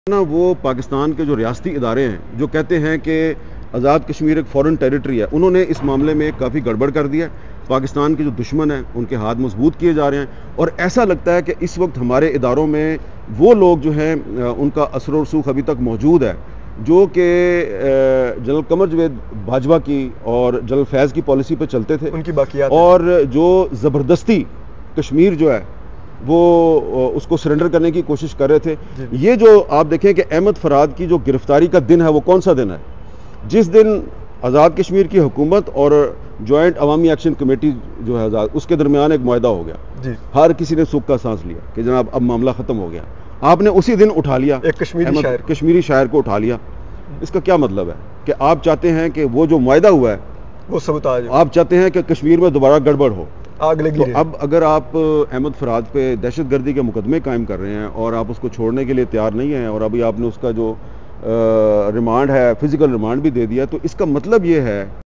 ना वो पाकिस्तान के जो रियासती इदारे हैं जो कहते हैं कि आज़ाद कश्मीर एक फॉरेन टेरिटरी है, उन्होंने इस मामले में काफ़ी गड़बड़ कर दिया। पाकिस्तान के जो दुश्मन हैं उनके हाथ मजबूत किए जा रहे हैं और ऐसा लगता है कि इस वक्त हमारे इदारों में वो लोग जो हैं उनका असर और रसूख अभी तक मौजूद है जो कि जनरल कमर जवेद बाजवा की और जनरल फैज़ की पॉलिसी पर चलते थे, उनकी बाकियात और जो ज़बरदस्ती कश्मीर जो है वो उसको सरेंडर करने की कोशिश कर रहे थे। ये जो आप देखें कि अहमद फराद की जो गिरफ्तारी का दिन है वो कौन सा दिन है? जिस दिन आज़ाद कश्मीर की हुकूमत और जॉइंट अवामी एक्शन कमेटी जो है आज़ाद, उसके दरमियान एक मुआहदा हो गया। हर किसी ने सुख का सांस लिया कि जनाब अब मामला ख़त्म हो गया। आपने उसी दिन उठा लिया एक कश्मीरी शायर को उठा लिया। इसका क्या मतलब है कि आप चाहते हैं कि वो जो मुआहदा हुआ है वो सबूताज, आप चाहते हैं कि कश्मीर में दोबारा गड़बड़ हो, आग लगी। तो अब अगर आप अहमद फराद पे दहशतगर्दी के मुकदमे कायम कर रहे हैं और आप उसको छोड़ने के लिए तैयार नहीं हैं और अभी आपने उसका जो रिमांड है फिजिकल रिमांड भी दे दिया, तो इसका मतलब ये है